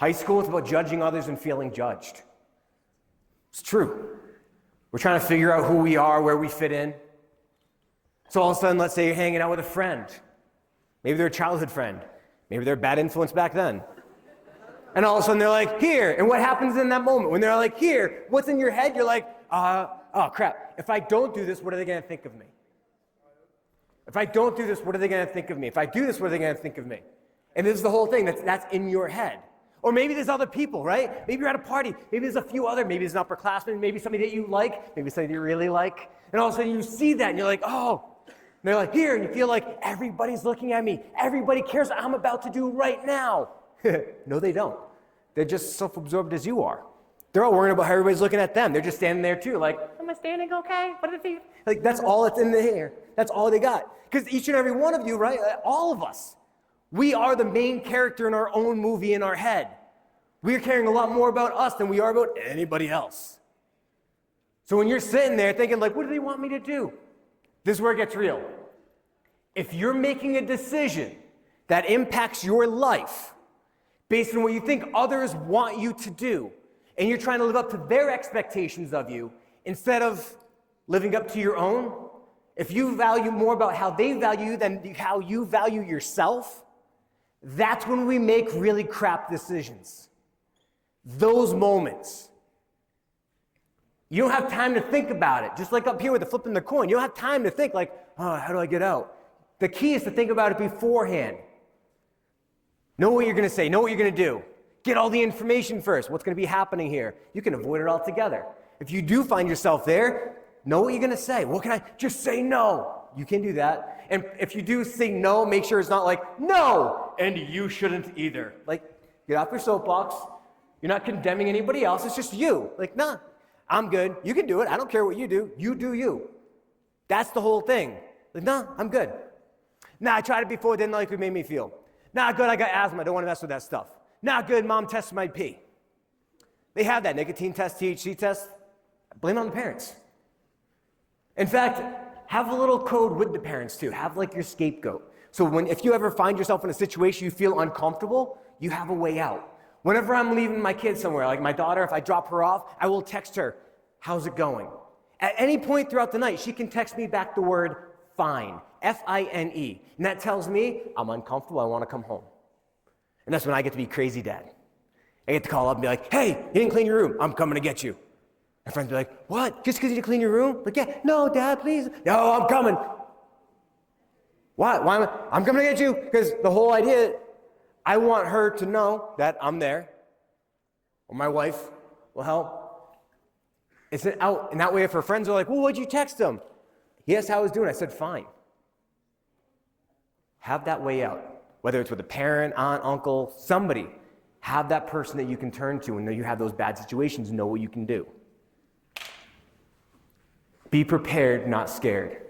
High school is about judging others and feeling judged. It's true. We're trying to figure out who we are, where we fit in. So all of a sudden, let's say you're hanging out with a friend. Maybe they're a childhood friend. Maybe they're a bad influence back then. And all of a sudden they're like, here. And what happens in that moment? When they're like, here, what's in your head? You're like, oh crap. If I don't do this, what are they going to think of me? If I don't do this, what are they going to think of me? If I do this, what are they going to think of me? And this is the whole thing that's in your head. Or maybe there's other people, right? Maybe you're at a party. Maybe there's a few other. Maybe it's an upperclassman. Maybe somebody that you like. Maybe somebody you really like. And all of a sudden you see that and you're like, oh. And they're like, here. And you feel like everybody's looking at me. Everybody cares what I'm about to do right now. No, they don't. They're just self-absorbed as you are. They're all worrying about how everybody's looking at them. They're just standing there too, like, am I standing okay? What did they? Like, that's all that's in the air. That's all they got. Because each and every one of you, right, all of us, we are the main character in our own movie in our head. We are caring a lot more about us than we are about anybody else. So when you're sitting there thinking, like, what do they want me to do? This is where it gets real. If you're making a decision that impacts your life based on what you think others want you to do, and you're trying to live up to their expectations of you instead of living up to your own, if you value more about how they value you than how you value yourself, that's when we make really crap decisions. Those moments. You don't have time to think about it. Just like up here with the flipping the coin. You don't have time to think like, oh, how do I get out? The key is to think about it beforehand. Know what you're going to say. Know what you're going to do. Get all the information first. What's going to be happening here? You can avoid it altogether. If you do find yourself there, know what you're going to say. What can I just say no? You can do that. And if you do say no, make sure it's not like, no, and you shouldn't either. Like, get off your soapbox. You're not condemning anybody else. It's just you. Like, nah, I'm good. You can do it. I don't care what you do. You do you. That's the whole thing. Like, nah, I'm good. Nah, I tried it before. Didn't like it made me feel. Nah, good. I got asthma. I don't want to mess with that stuff. Not good, mom tested my pee. They have that nicotine test, THC test. Blame it on the parents. In fact, have a little code with the parents too. Have like your scapegoat. So if you ever find yourself in a situation you feel uncomfortable, you have a way out. Whenever I'm leaving my kid somewhere, like my daughter, if I drop her off, I will text her, how's it going? At any point throughout the night, she can text me back the word fine, F-I-N-E. And that tells me I'm uncomfortable, I want to come home. And that's when I get to be crazy dad. I get to call up and be like, hey, you didn't clean your room. I'm coming to get you. My friends be like, what? Just because you didn't clean your room? Like, yeah, no, Dad, please. No, I'm coming. Why? I'm coming to get you. Because the whole idea, I want her to know that I'm there. Or my wife will help. It's out. And that way, if her friends are like, well, what'd you text him? He asked how I was doing. I said, fine. Have that way out. Whether it's with a parent, aunt, uncle, somebody, have that person that you can turn to when you have those bad situations, know what you can do. Be prepared, not scared.